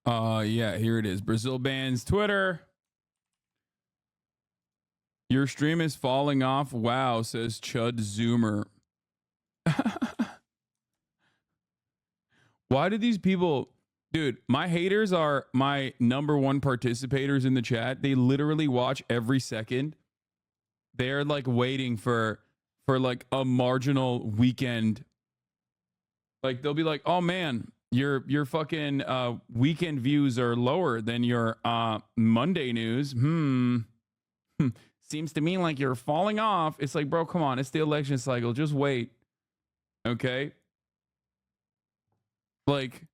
Yeah, here it is. Brazil bans Twitter. Your stream is falling off. Wow, says Chud Zoomer. Why do these people... Dude, my haters are my #1 participators in the chat. They literally watch every second. They're like waiting for like a marginal weekend. Like they'll be like, "Oh man, your fucking weekend views are lower than your Monday news." Seems to me like you're falling off. It's like, bro, come on. It's the election cycle. Just wait. Okay? Like,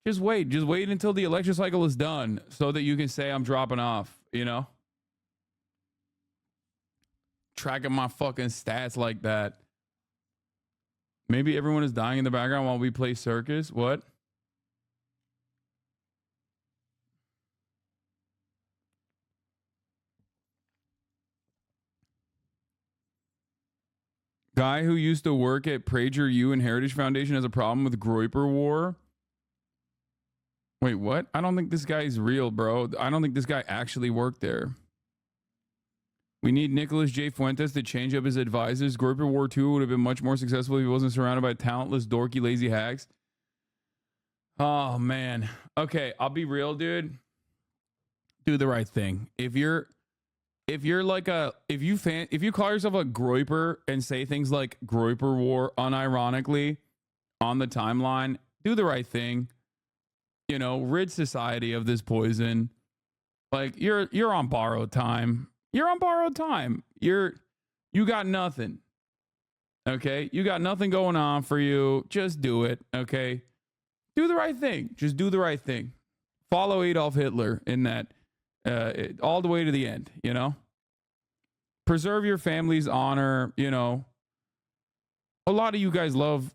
just wait. Just wait until the election cycle is done so that you can say I'm dropping off, you know? Tracking my fucking stats like that. Maybe everyone is dying in the background while we play circus. What? Guy who used to work at PragerU and Heritage Foundation has a problem with Groyper War. Wait, what? I don't think this guy is real, bro. I don't think this guy actually worked there. We need Nicholas J. Fuentes to change up his advisors. Groyper War 2 would have been much more successful if he wasn't surrounded by talentless, dorky, lazy hacks. Oh, man. Okay, I'll be real, dude. Do the right thing. If you call yourself a Groyper and say things like Groyper War unironically on the timeline, do the right thing. You know, rid society of this poison. Like you're on borrowed time. You're on borrowed time. You got nothing. Okay? You got nothing going on for you. Just do it, okay? Do the right thing. Just do the right thing. Follow Adolf Hitler in that all the way to the end, you know? Preserve your family's honor, you know. A lot of you guys love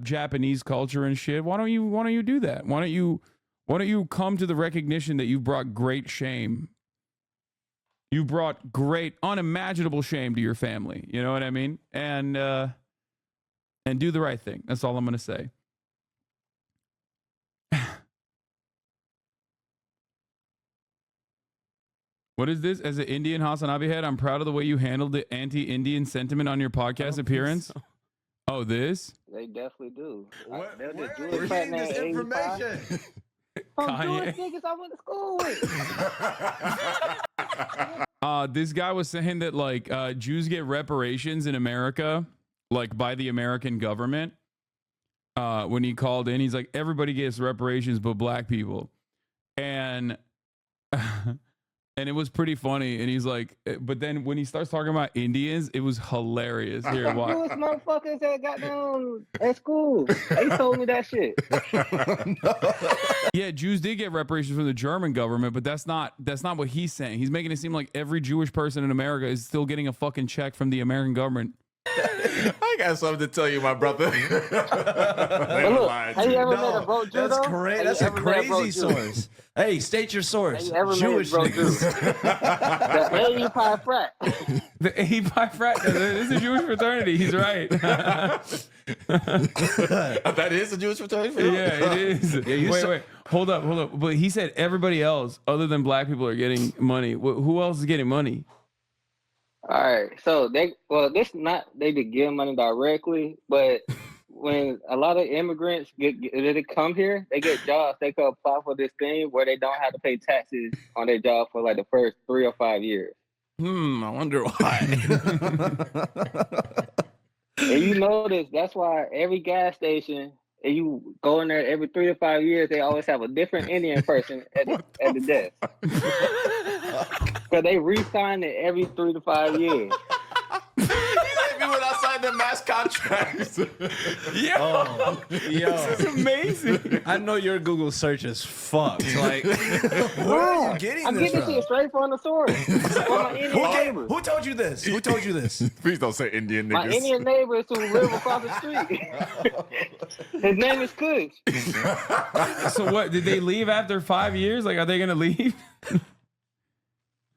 Japanese culture and shit. Why don't you do that? Why don't you come to the recognition that you brought great shame? You brought great unimaginable shame to your family. You know what I mean? And do the right thing. That's all I'm going to say. What is this? As an Indian HasanAbi head, I'm proud of the way you handled the anti-Indian sentiment on your podcast appearance. So. Oh, this? They definitely do. Where are you getting this information? From Jewish niggas I went to school with. This guy was saying that like Jews get reparations in America, like by the American government. When he called in, he's like, everybody gets reparations but black people. And and it was pretty funny. And he's like, but then when he starts talking about Indians, it was hilarious. Here, watch. Jewish motherfuckers that got down at school. They told me that shit. Yeah, Jews did get reparations from the German government, but that's not what he's saying. He's making it seem like every Jewish person in America is still getting a fucking check from the American government. I got something to tell you, my brother. Look, have you ever met a broke Jew? That's great. That's a crazy source. Hey, state your source. Jewish niggas. The A Pi frat. The A Pi frat. This is a Jewish fraternity. He's right. That is a Jewish fraternity? Yeah, it is. Yeah, wait. Hold up. But he said everybody else other than black people are getting money. Who else is getting money? All right, so they be giving money directly, but when a lot of immigrants they come here, they get jobs. They can apply for this thing where they don't have to pay taxes on their job for like the first 3 or 5 years. I wonder why. And you notice that's why every gas station, and you go in there every 3 to 5 years, they always have a different Indian person at the desk. Because they re-sign it every 3 to 5 years. You like me when I signed the mass contracts. Yo, this is amazing. I know your Google search is fucked. Like, where are you getting I'm this getting from? shit straight from the source. Who told you this? Who told you this? Please don't say Indian niggas. My Indian neighbors who live across the street. His name is Kush. So what? Did they leave after 5 years? Like, are they gonna leave?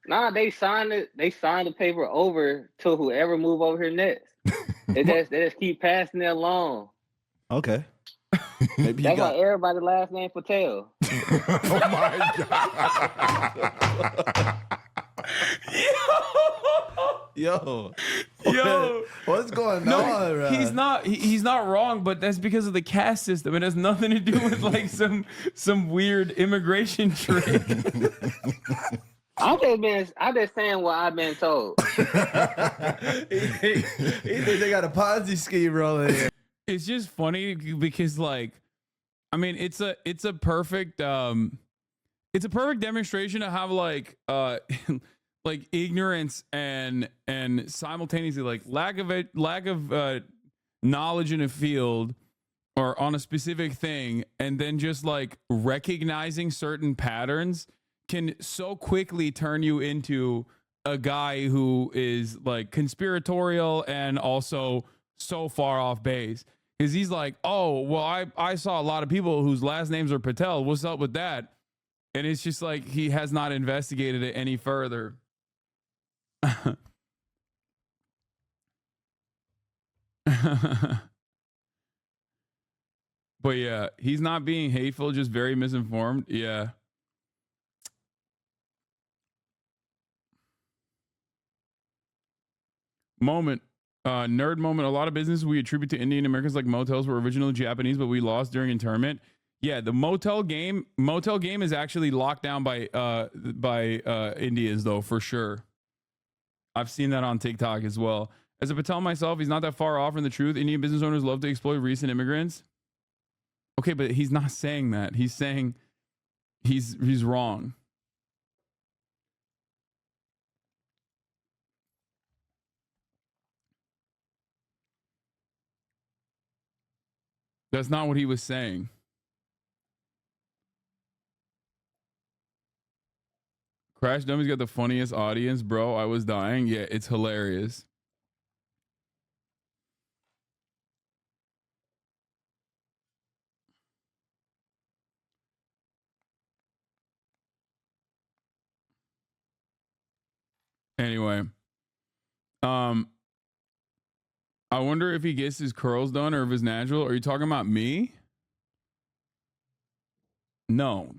Nah, they signed it. They signed the paper over to whoever move over here next. They just keep passing it along. Okay. Maybe you That's got. why everybody last name Patel. Oh my god. Yo, Yo, what's going no, on? Bro? he's not wrong, but that's because of the caste system. It has nothing to do with like some weird immigration trick. I'm just saying what I've been told. he think they got a Ponzi scheme rolling here. It's just funny because like, I mean, it's a perfect demonstration of how like like ignorance and simultaneously like lack of knowledge in a field or on a specific thing, and then just like recognizing certain patterns can so quickly turn you into a guy who is like conspiratorial and also so far off base. Because he's like, oh, well, I saw a lot of people whose last names are Patel. What's up with that? And it's just like he has not investigated it any further. But yeah, he's not being hateful, just very misinformed. Yeah. Nerd moment. A lot of business we attribute to Indian Americans like motels were originally Japanese, but we lost during internment. Yeah, the motel game is actually locked down by Indians though, for sure. I've seen that on TikTok as well. As a Patel myself, he's not that far off from the truth. Indian business owners love to exploit recent immigrants. Okay, but he's not saying that. He's saying he's wrong. That's not what he was saying. Crash Dummy's got the funniest audience, bro. I was dying. Yeah, it's hilarious. Anyway, I wonder if he gets his curls done or if it's natural. Are you talking about me? No,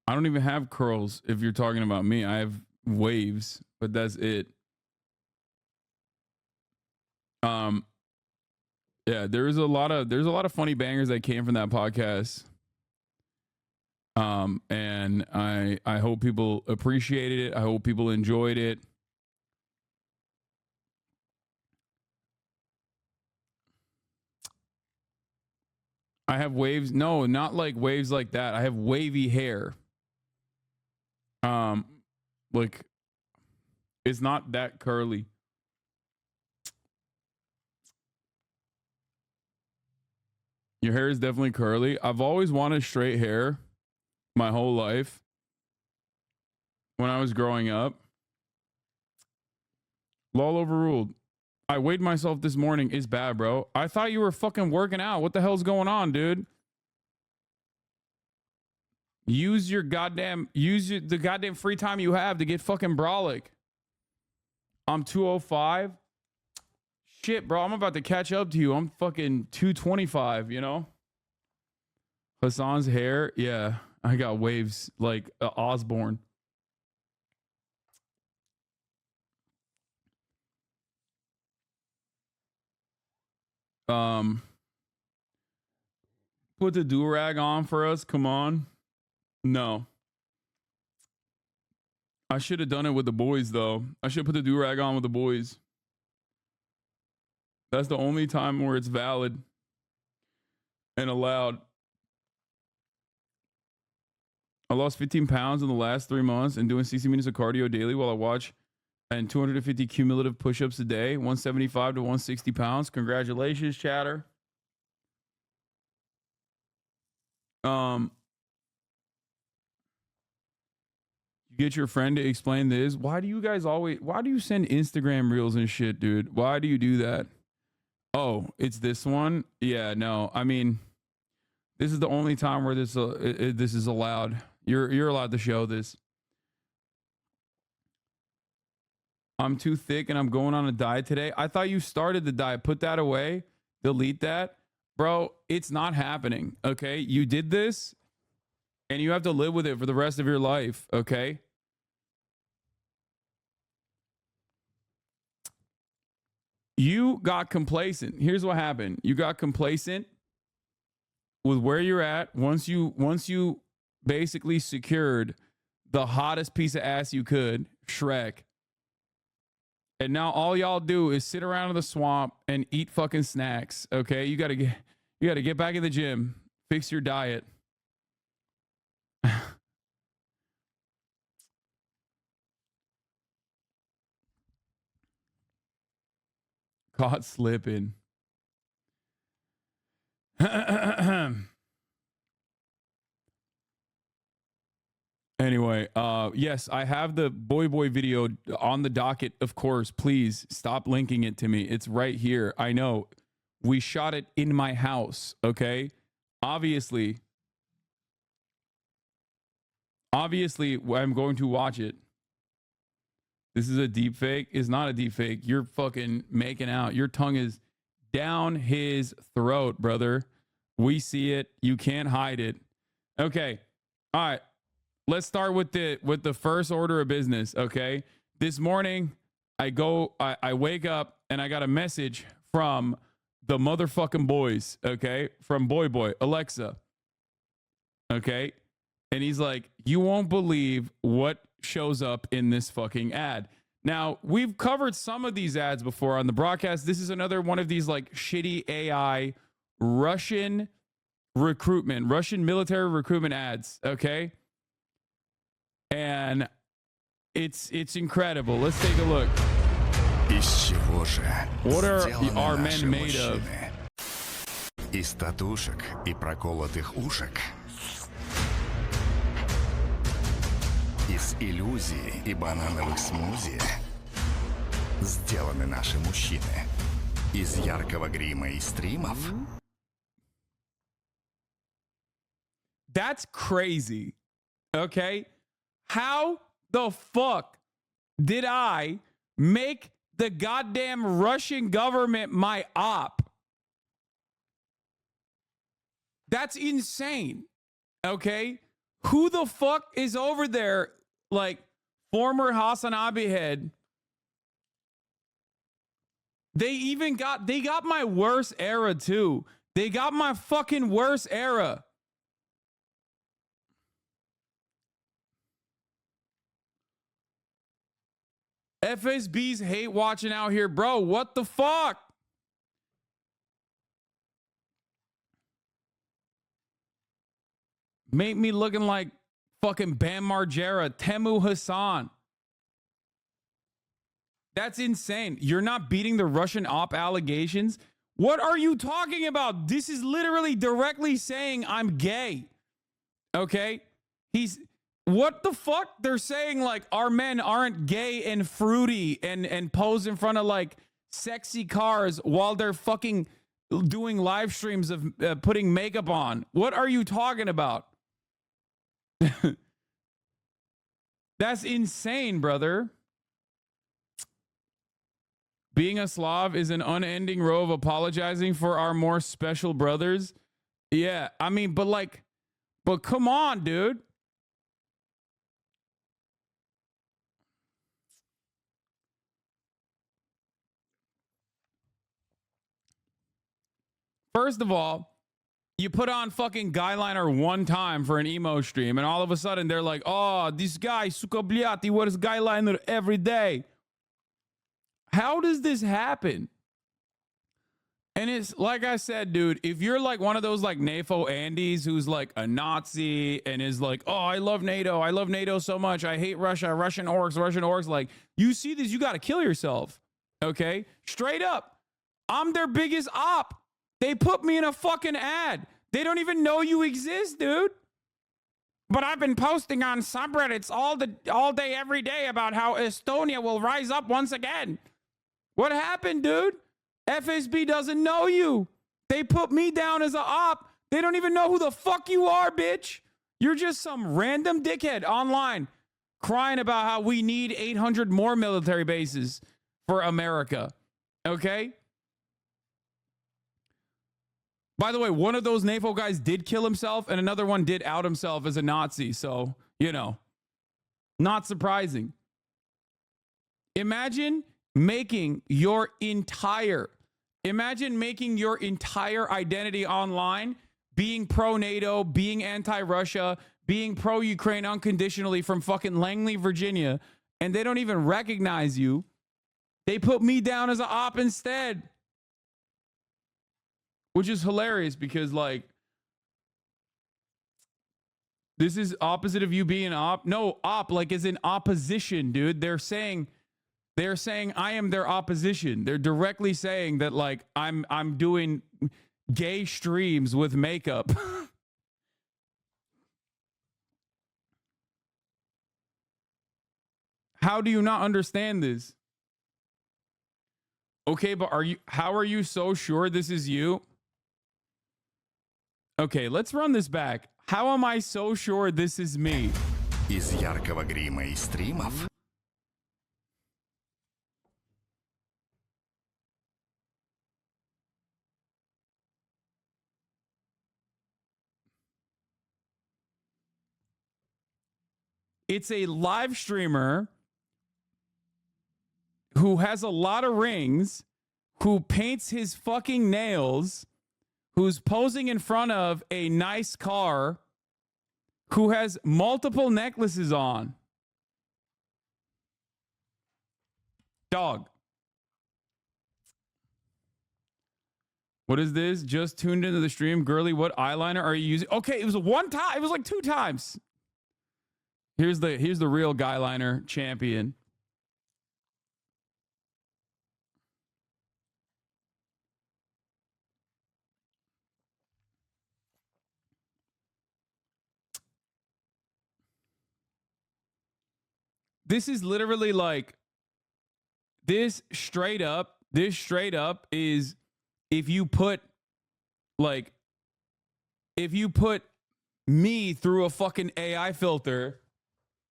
I don't even have curls if you're talking about me. I have waves, but that's it. Yeah, there's a lot of funny bangers that came from that podcast. And I hope people appreciated it. I hope people enjoyed it. I have waves. No, not like waves like that. I have wavy hair. Like it's not that curly. Your hair is definitely curly. I've always wanted straight hair my whole life. When I was growing up. Law overruled. I weighed myself this morning. Is bad, bro. I thought you were fucking working out. What the hell's going on, dude? Use the goddamn free time you have to get fucking brolic. I'm 205. Shit, bro. I'm about to catch up to you. I'm fucking 225, you know? Hasan's hair. Yeah. I got waves like Osborne. Put the do-rag on for us. Come on. No. I should have done it with the boys, though. I should put the do-rag on with the boys. That's the only time where it's valid and allowed. I lost 15 pounds in the last 3 months and doing 60 minutes of cardio daily while I watch and 250 cumulative push-ups a day, 175 to 160 pounds. Congratulations, chatter. You get your friend to explain this. Why do you send Instagram reels and shit, dude? Why do you do that? Oh, it's this one? Yeah, no. I mean, this is the only time where this is allowed. You're allowed to show this. I'm too thick and I'm going on a diet today. I thought you started the diet. Put that away. Delete that. bro, it's not happening. Okay. You did this and you have to live with it for the rest of your life. Okay. You got complacent. Here's what happened. You got complacent with where you're at. Once you basically secured the hottest piece of ass you could, Shrek. And now all y'all do is sit around in the swamp and eat fucking snacks. Okay? You got to get back in the gym. Fix your diet. Caught slipping. Anyway, yes, I have the boy video on the docket, of course. Please stop linking it to me. It's right here. I know. We shot it in my house, okay? Obviously, I'm going to watch it. This is a deep fake. It's not a deep fake. You're fucking making out. Your tongue is down his throat, brother. We see it. You can't hide it. Okay. All right. Let's start with the first order of business, okay? This morning, I wake up and I got a message from the motherfucking boys, okay? From Boy, Alexa, okay? And he's like, you won't believe what shows up in this fucking ad. Now, we've covered some of these ads before on the broadcast. This is another one of these like shitty AI Russian military recruitment ads, okay? And it's incredible. Let's take a look. What are our men made of? Из татушек и проколотых ушек. Из иллюзий и банановых смузи сделаны наши мужчины. Из яркого грима и стримов. That's crazy. Okay? How the fuck did I make the goddamn Russian government my op? That's insane. Okay? Who the fuck is over there, like former HasanAbi head? They got my worst era too. They got my fucking worst era. FSB's hate watching out here, bro. What the fuck? Make me looking like fucking Bam Margera, Temu Hasan. That's insane. You're not beating the Russian op allegations? What are you talking about? This is literally directly saying I'm gay. Okay? What the fuck? They're saying like our men aren't gay and fruity and pose in front of like sexy cars while they're fucking doing live streams of putting makeup on. What are you talking about? That's insane, brother. Being a Slav is an unending row of apologizing for our more special brothers. Yeah, I mean, but come on, dude. First of all, you put on fucking Guyliner one time for an emo stream, and all of a sudden they're like, oh, this guy, suka bliat, he wears Guyliner every day. How does this happen? And it's like I said, dude, if you're like one of those like NAFO Andes who's like a Nazi and is like, oh, I love NATO so much, I hate Russia, Russian orcs, like, you see this, you got to kill yourself. Okay? Straight up. I'm their biggest op. They put me in a fucking ad. They don't even know you exist, dude. But I've been posting on subreddits all day, every day about how Estonia will rise up once again. What happened, dude? FSB doesn't know you. They put me down as a op. They don't even know who the fuck you are, bitch. You're just some random dickhead online crying about how we need 800 more military bases for America. Okay? By the way, one of those NAFO guys did kill himself, and another one did out himself as a Nazi. So, you know, not surprising. Imagine making your entire identity online being pro-NATO, being anti-Russia, being pro-Ukraine unconditionally from fucking Langley, Virginia, and they don't even recognize you. They put me down as an op instead. Which is hilarious because, like, this is opposite of you being op. No, op, like, is in opposition, dude. They're saying I am their opposition. They're directly saying that, like, I'm doing gay streams with makeup. How do you not understand this? Okay, but how are you so sure this is you? Okay, let's run this back. How am I so sure this is me? Из яркого грима и стримов. It's a live streamer who has a lot of rings, who paints his fucking nails, who's posing in front of a nice car, who has multiple necklaces on. Dog. What is this? Just tuned into the stream. Girly, what eyeliner are you using? Okay, it was one time. It was like 2 times. Here's the real guyliner champion. This is literally like, this straight up is if you put me through a fucking AI filter,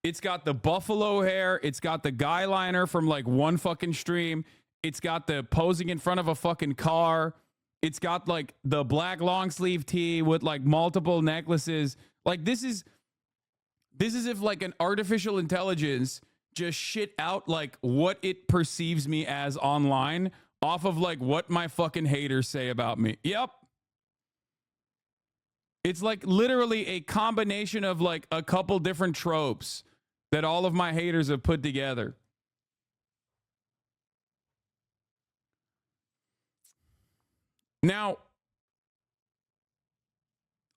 it's got the buffalo hair, it's got the guy liner from like one fucking stream, it's got the posing in front of a fucking car, it's got like the black long sleeve tee with like multiple necklaces. Like this is if like an artificial intelligence just shit out like what it perceives me as online off of like what my fucking haters say about me. Yep. It's like literally a combination of like a couple different tropes that all of my haters have put together. Now,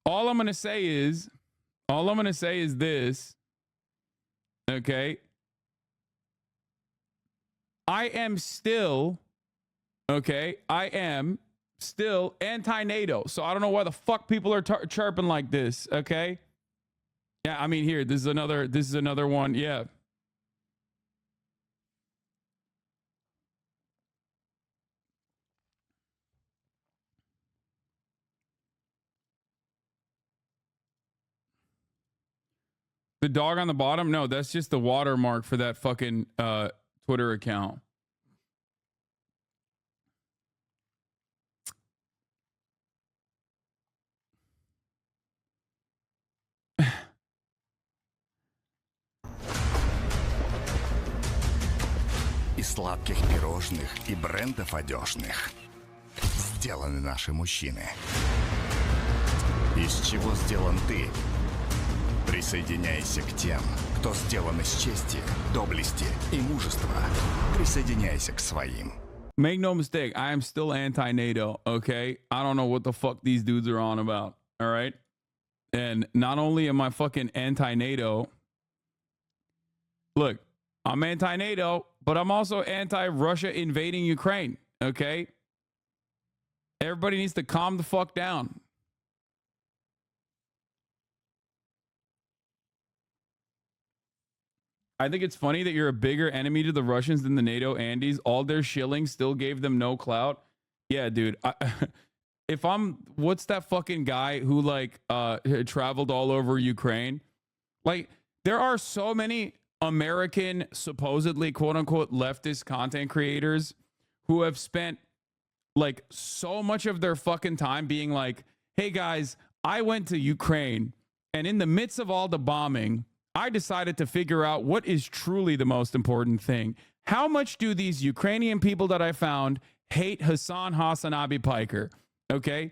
all I'm going to say is this. Okay. I am still anti-NATO. So I don't know why the fuck people are chirping like this. Okay. Yeah. I mean, here, this is another one. Yeah. The dog on the bottom? No, that's just the watermark for that fucking Twitter account. Из сладких пирожных и брендов одежных сделаны наши мужчины. Из чего сделан ты? Присоединяйся к тем, кто сделан из чести, доблести и мужества. Присоединяйся к своим. Make no mistake, I am still anti-NATO, okay? I don't know what the fuck these dudes are on about, all right? And not only am I fucking anti-NATO, look, I'm anti-NATO, but I'm also anti-Russia invading Ukraine, okay? Everybody needs to calm the fuck down. I think it's funny that you're a bigger enemy to the Russians than the NATO Andes. All their shilling still gave them no clout. Yeah, dude. What's that fucking guy who like traveled all over Ukraine? Like, there are so many American supposedly quote unquote leftist content creators who have spent like so much of their fucking time being like, hey guys, I went to Ukraine and in the midst of all the bombing, I decided to figure out what is truly the most important thing. How much do these Ukrainian people that I found hate HasanAbi Piker? Okay.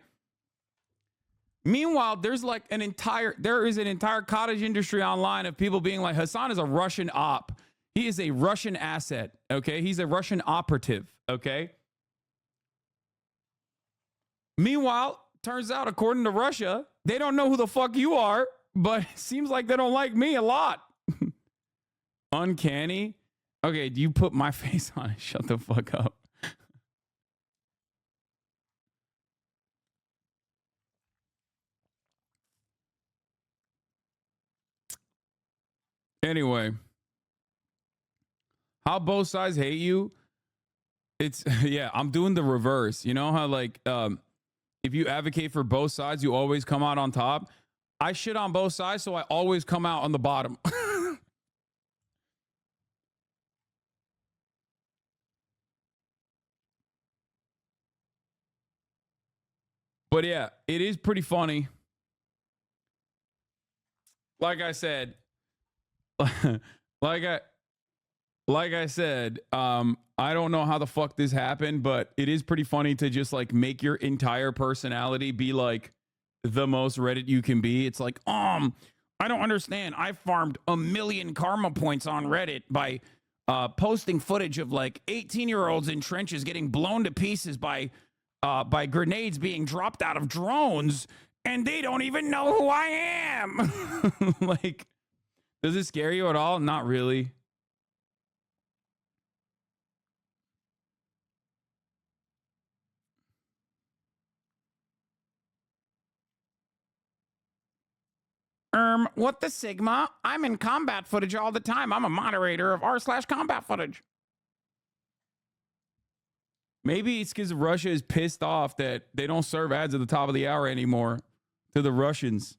Meanwhile, there is an entire cottage industry online of people being like, Hasan is a Russian op. He is a Russian asset. Okay. He's a Russian operative. Okay. Meanwhile, turns out, according to Russia, they don't know who the fuck you are, but it seems like they don't like me a lot. Uncanny. Okay. Do you put my face on it? Shut the fuck up. Anyway, how both sides hate you. It's yeah, I'm doing the reverse. You know how like if you advocate for both sides, you always come out on top. I shit on both sides, so I always come out on the bottom. But yeah, it is pretty funny. Like I said, like I said, I don't know how the fuck this happened, but it is pretty funny to just like make your entire personality be like the most Reddit you can be. It's like, I don't understand. I farmed 1 million karma points on Reddit by posting footage of like 18-year-olds in trenches getting blown to pieces by grenades being dropped out of drones, and they don't even know who I am. Like, does it scare you at all? Not really. What the Sigma? I'm in combat footage all the time. I'm a moderator of r/combat footage. Maybe it's because Russia is pissed off that they don't serve ads at the top of the hour anymore to the Russians,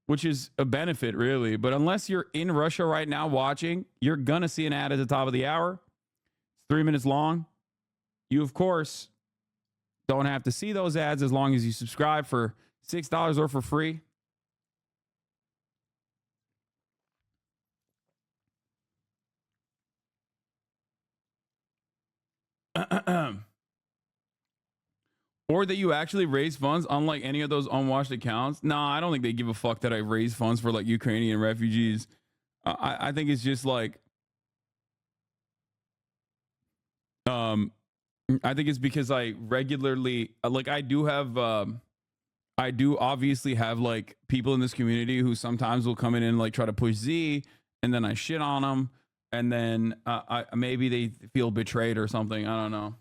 which is a benefit, really. But unless you're in Russia right now watching, you're going to see an ad at the top of the hour. It's 3 minutes long. You, of course, don't have to see those ads as long as you subscribe for $6 or for free. Or that you actually raise funds, unlike any of those unwashed accounts. No, I don't think they give a fuck that I raise funds for like Ukrainian refugees. I think it's just like, I think it's because I regularly, like, I do obviously have like people in this community who sometimes will come in and like try to push Z, and then I shit on them, and then maybe they feel betrayed or something. I don't know.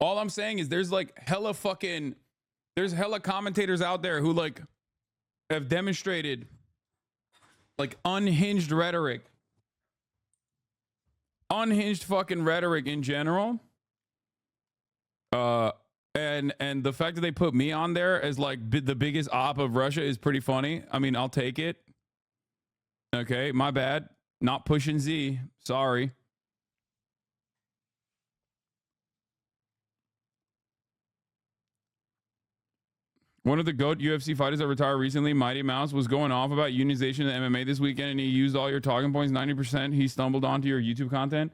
All I'm saying is there's hella commentators out there who like have demonstrated like unhinged fucking rhetoric in general. And the fact that they put me on there as like the biggest op of Russia is pretty funny. I mean, I'll take it. Okay, my bad. Not pushing Z. Sorry. One of the GOAT UFC fighters that retired recently, Mighty Mouse, was going off about unionization of MMA this weekend, and he used all your talking points. 90% he stumbled onto your YouTube content.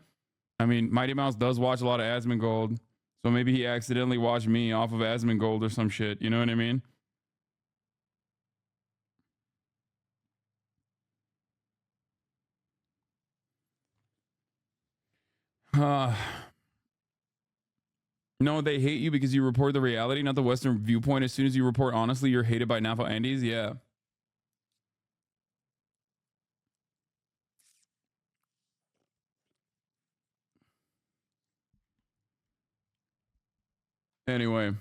I mean, Mighty Mouse does watch a lot of Asmongold, so maybe he accidentally watched me off of Asmongold or some shit. You know what I mean? No, they hate you because you report the reality, not the Western viewpoint. As soon as you report honestly, you're hated by NAFO Andes. Yeah. Anyway.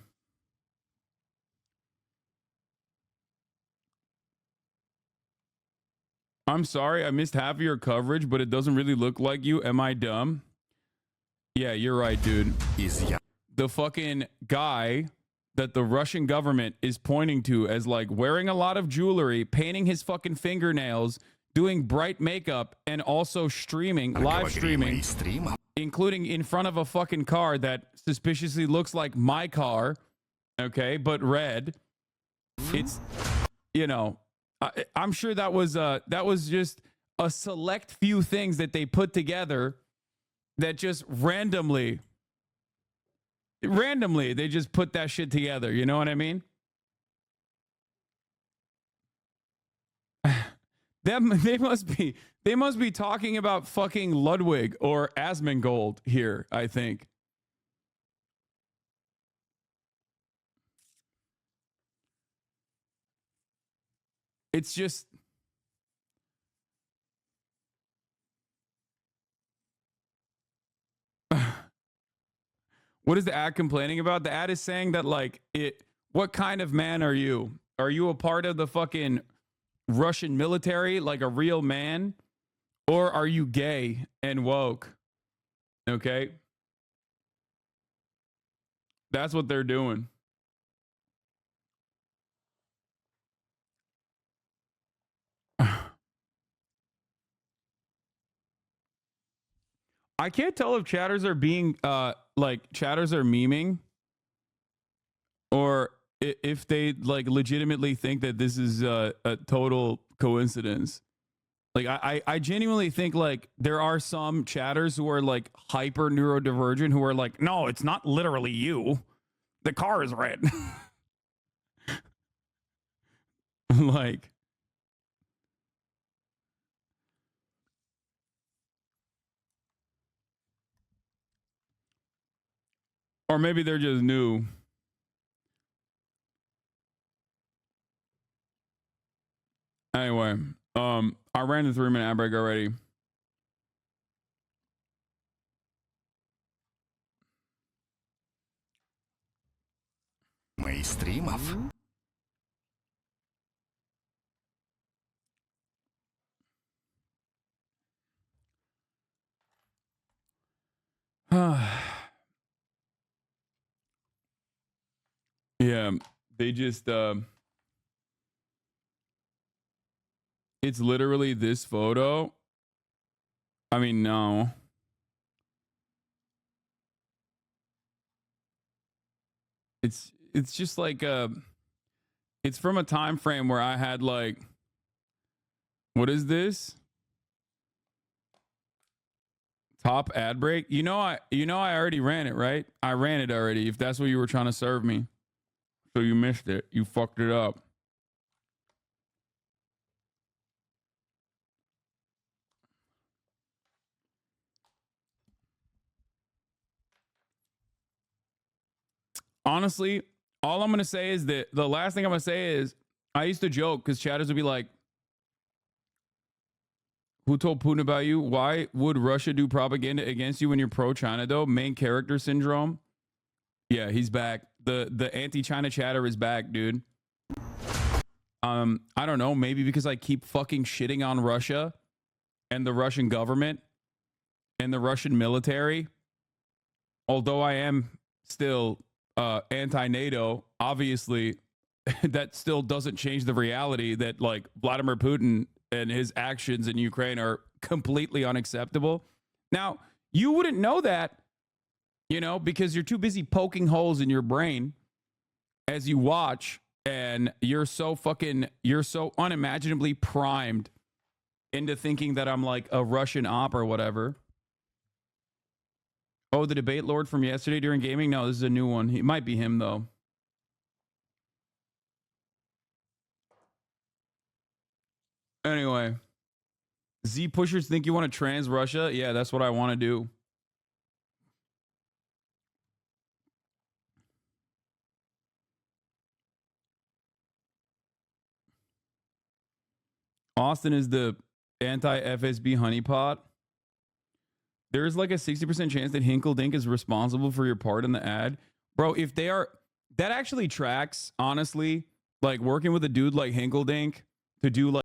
I'm sorry, I missed half of your coverage, but it doesn't really look like you. Am I dumb? Yeah, you're right, dude. The fucking guy that the Russian government is pointing to as like wearing a lot of jewelry, painting his fucking fingernails, doing bright makeup, and also streaming, live streaming, including in front of a fucking car that suspiciously looks like my car, okay, but red. It's, you know, I'm sure that was just a select few things that they put together that just randomly they just put that shit together. You know what I mean? They must be talking about fucking Ludwig or Asmongold here, I think. It's just what is the ad complaining about? The ad is saying that like what kind of man are you? Are you a part of the fucking Russian military, like a real man? Or are you gay and woke? Okay. That's what they're doing. I can't tell if chatters are being like chatters are memeing or if they like legitimately think that this is a total coincidence. Like I genuinely think like there are some chatters who are like hyper neurodivergent who are like, no, it's not literally you. The car is red. Like, or maybe they're just new. Anyway, I ran the 3-minute ad break already. Моих стримов. Yeah, they just it's literally this photo. I mean, no. It's just like it's from a time frame where I had like, what is this? Top ad break? You know I already ran it, right? I ran it already, if that's what you were trying to serve me. So you missed it. You fucked it up. Honestly, all I'm going to say is that the last thing I'm going to say is I used to joke because chatters would be like, who told Putin about you? Why would Russia do propaganda against you when you're pro-China, though? Main character syndrome. Yeah, he's back. The anti-China chatter is back, dude. I don't know. Maybe because I keep fucking shitting on Russia and the Russian government and the Russian military. Although I am still anti-NATO, obviously, that still doesn't change the reality that like Vladimir Putin and his actions in Ukraine are completely unacceptable. Now, you wouldn't know that, you know, because you're too busy poking holes in your brain as you watch, and you're so unimaginably primed into thinking that I'm like a Russian op or whatever. Oh, the debate lord from yesterday during gaming? No, this is a new one. It might be him, though. Anyway, Z pushers think you want to trans Russia? Yeah, that's what I want to do. Austin is the anti-FSB honeypot. There's like a 60% chance that Hinkledink is responsible for your part in the ad. Bro, if they are, that actually tracks, honestly. Like working with a dude like Hinkledink to do like